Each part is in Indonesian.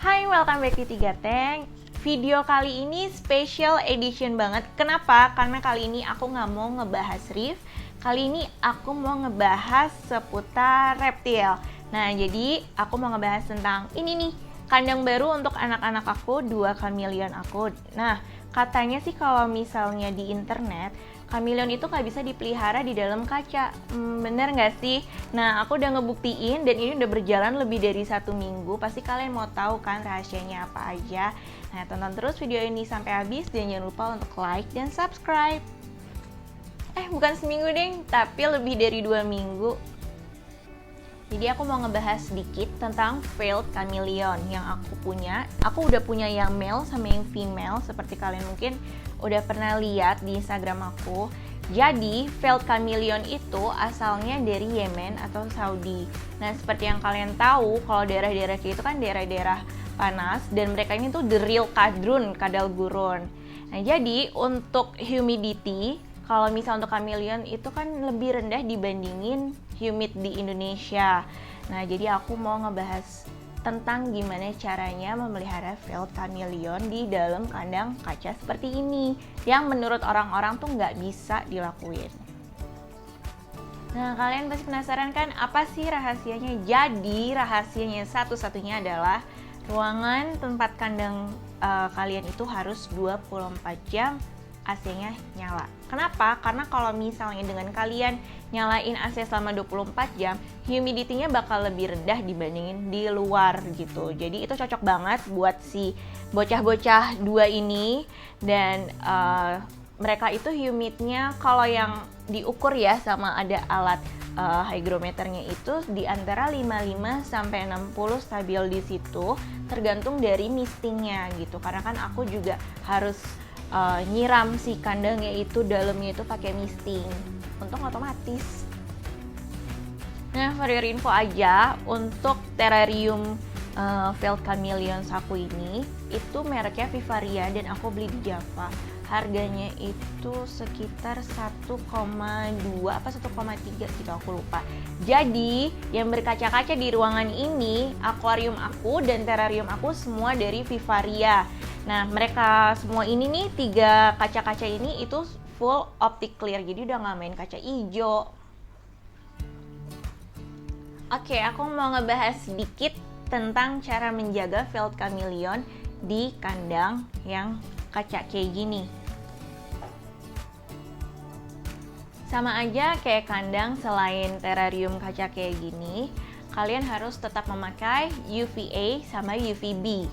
Hai, welcome back di Tiga Tank. Video kali ini special edition banget. Kenapa? Karena kali ini aku nggak mau ngebahas reef. Kali ini aku mau ngebahas seputar reptil. Nah, jadi aku mau ngebahas tentang ini nih, kandang baru untuk anak-anak aku, 2 chameleon aku. Nah, katanya sih kalau misalnya di internet, chameleon itu nggak bisa dipelihara di dalam kaca. Bener nggak sih? Nah, aku udah ngebuktiin dan ini udah berjalan lebih dari 1 minggu. Pasti kalian mau tahu kan rahasianya apa aja. Nah, tonton terus video ini sampai habis dan jangan lupa untuk like dan subscribe. Bukan seminggu deng, tapi lebih dari 2 minggu. Jadi aku mau ngebahas sedikit tentang veiled chameleon yang aku punya. Aku udah punya yang male sama yang female, seperti kalian mungkin udah pernah lihat di Instagram aku. Jadi veiled chameleon itu asalnya dari Yemen atau Saudi. Nah, seperti yang kalian tahu, kalau daerah-daerah kayak itu kan daerah-daerah panas dan mereka ini tuh the real kadal gurun. Nah, jadi untuk humidity, kalau misal untuk chameleon itu kan lebih rendah dibandingin humid di Indonesia. Nah, jadi aku mau ngebahas tentang gimana caranya memelihara veiled chameleon di dalam kandang kaca seperti ini, yang menurut orang-orang tuh nggak bisa dilakuin. Nah, kalian pasti penasaran kan apa sih rahasianya? Jadi rahasianya satu-satunya adalah ruangan tempat kandang kalian itu harus 24 jam AC-nya nyala. Kenapa? Karena kalau misalnya dengan kalian nyalain AC selama 24 jam, humidity-nya bakal lebih rendah dibandingin di luar gitu. Jadi itu cocok banget buat si bocah-bocah 2 ini. Dan mereka itu humidnya kalau yang diukur ya sama ada alat hygrometernya itu di antara 55 sampai 60 stabil di situ, tergantung dari mistingnya gitu. Karena kan aku juga harus nyiram si kandangnya itu dalamnya itu pakai misting, untung otomatis. Nah, for your info aja, untuk terrarium veiled chameleon aku ini itu mereknya Vivaria dan aku beli di Java. Harganya itu sekitar 1,2 apa 1,3 gitu, aku lupa. Jadi yang berkaca-kaca di ruangan ini, akuarium aku dan terrarium aku semua dari Vivaria. Nah, mereka semua ini nih, 3 kaca-kaca ini itu full optic clear, jadi udah nggak main kaca hijau. Oke, aku mau ngebahas sedikit tentang cara menjaga veiled chameleon di kandang yang kaca kayak gini. Sama aja kayak kandang selain terrarium kaca kayak gini, kalian harus tetap memakai UVA sama UVB.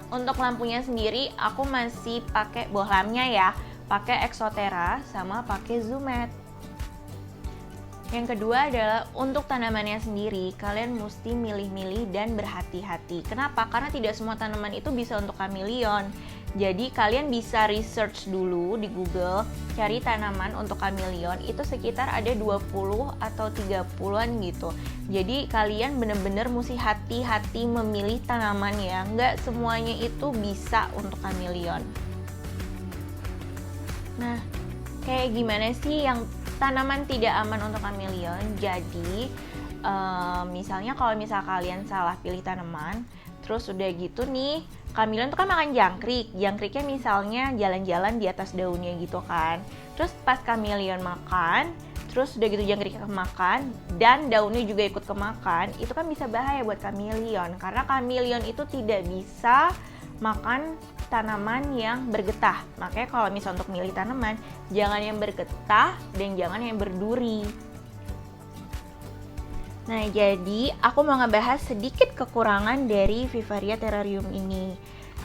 Untuk lampunya sendiri aku masih pakai bohlamnya ya, pakai Exoterra sama pakai Zoomed. Yang kedua adalah untuk tanamannya sendiri, kalian mesti milih-milih dan berhati-hati. Kenapa? Karena tidak semua tanaman itu bisa untuk chameleon. Jadi kalian bisa research dulu di Google, cari tanaman untuk chameleon itu sekitar ada 20 atau 30-an gitu. Jadi kalian bener-bener mesti hati-hati memilih tanaman ya, nggak semuanya itu bisa untuk chameleon. Nah, kayak gimana sih yang tanaman tidak aman untuk chameleon? Jadi misalnya kalau kalian salah pilih tanaman, terus udah gitu nih, chameleon tuh kan makan jangkriknya misalnya jalan-jalan di atas daunnya gitu kan. Terus pas chameleon makan, terus udah gitu jangkriknya kemakan dan daunnya juga ikut kemakan, itu kan bisa bahaya buat chameleon. Karena chameleon itu tidak bisa makan tanaman yang bergetah. Makanya kalau misal untuk milih tanaman, jangan yang bergetah dan jangan yang berduri. Nah, jadi aku mau ngebahas sedikit kekurangan dari Vivaria terrarium ini.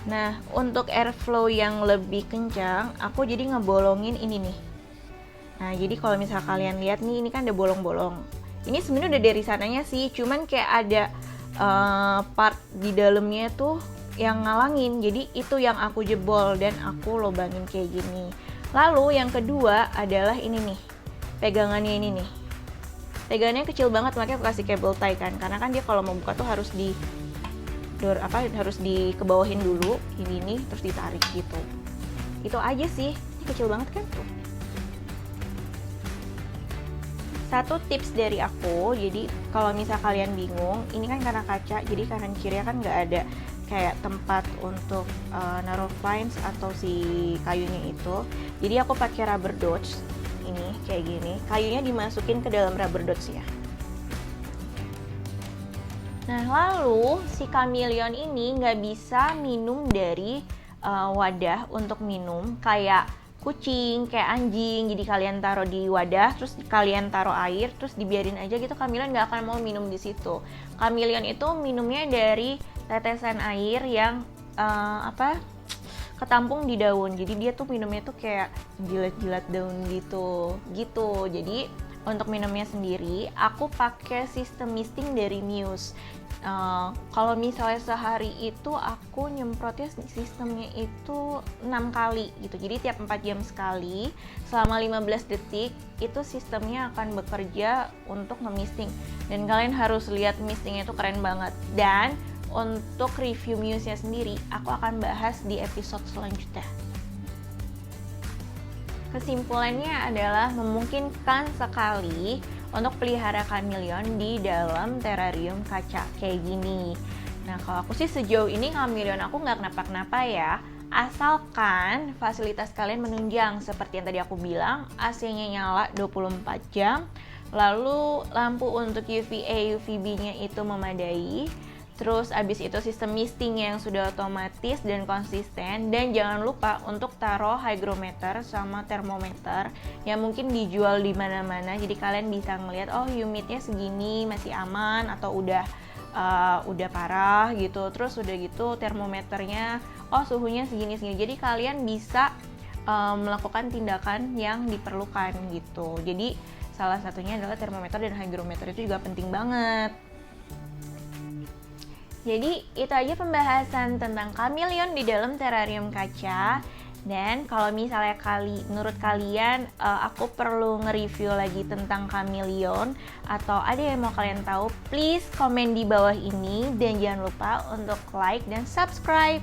Nah, untuk airflow yang lebih kencang, aku jadi ngebolongin ini nih. Nah, jadi kalau misal kalian lihat nih, ini kan ada bolong-bolong. Ini sebenarnya udah dari sananya sih, cuman kayak ada part di dalamnya tuh yang ngalangin. Jadi itu yang aku jebol dan aku lobangin kayak gini. Lalu yang kedua adalah ini nih, pegangannya ini nih. Pegangannya kecil banget, makanya aku kasih cable tie kan, karena kan dia kalau mau buka tuh harus harus dikebawahin dulu ini terus ditarik gitu. Itu aja sih, ini kecil banget kan tuh. Satu tips dari aku, jadi kalau misal kalian bingung, ini kan karena kaca, jadi kanan kiri kan nggak ada kayak tempat untuk naruh vines atau si kayunya itu. Jadi aku pakai rubber dots ini kayak gini, kayunya dimasukin ke dalam rubber dots ya. Nah lalu si chameleon ini nggak bisa minum dari wadah untuk minum kayak kucing, kayak anjing. Jadi kalian taruh di wadah, terus kalian taruh air, terus dibiarin aja gitu, chameleon nggak akan mau minum di situ. Chameleon itu minumnya dari tetesan air yang ketampung di daun. Jadi dia tuh minumnya tuh kayak jilat-jilat daun gitu. Jadi untuk minumnya sendiri, aku pakai sistem misting dari Muse. Kalau misalnya sehari itu aku nyemprotnya sistemnya itu 6 kali gitu. Jadi tiap 4 jam sekali selama 15 detik itu sistemnya akan bekerja untuk nge-misting. Dan kalian harus lihat mistingnya itu keren banget. Dan untuk review Muse-nya sendiri aku akan bahas di episode selanjutnya. Kesimpulannya adalah memungkinkan sekali untuk pelihara chameleon di dalam terrarium kaca kayak gini. Nah kalau aku sih sejauh ini chameleon aku nggak kenapa-kenapa ya, asalkan fasilitas kalian menunjang seperti yang tadi aku bilang, AC-nya nyala 24 jam, lalu lampu untuk UVA UVB-nya itu memadai. Terus abis itu sistem misting yang sudah otomatis dan konsisten. Dan jangan lupa untuk taruh hygrometer sama termometer yang mungkin dijual di mana-mana. Jadi kalian bisa ngeliat oh humidnya segini masih aman atau udah parah gitu. Terus udah gitu termometernya oh suhunya segini-segini. Jadi kalian bisa melakukan tindakan yang diperlukan gitu. Jadi salah satunya adalah termometer dan hygrometer itu juga penting banget. Jadi itu aja pembahasan tentang chameleon di dalam terrarium kaca. Dan kalau misalnya menurut kalian aku perlu nge-review lagi tentang chameleon atau ada yang mau kalian tahu, please komen di bawah ini dan jangan lupa untuk like dan subscribe.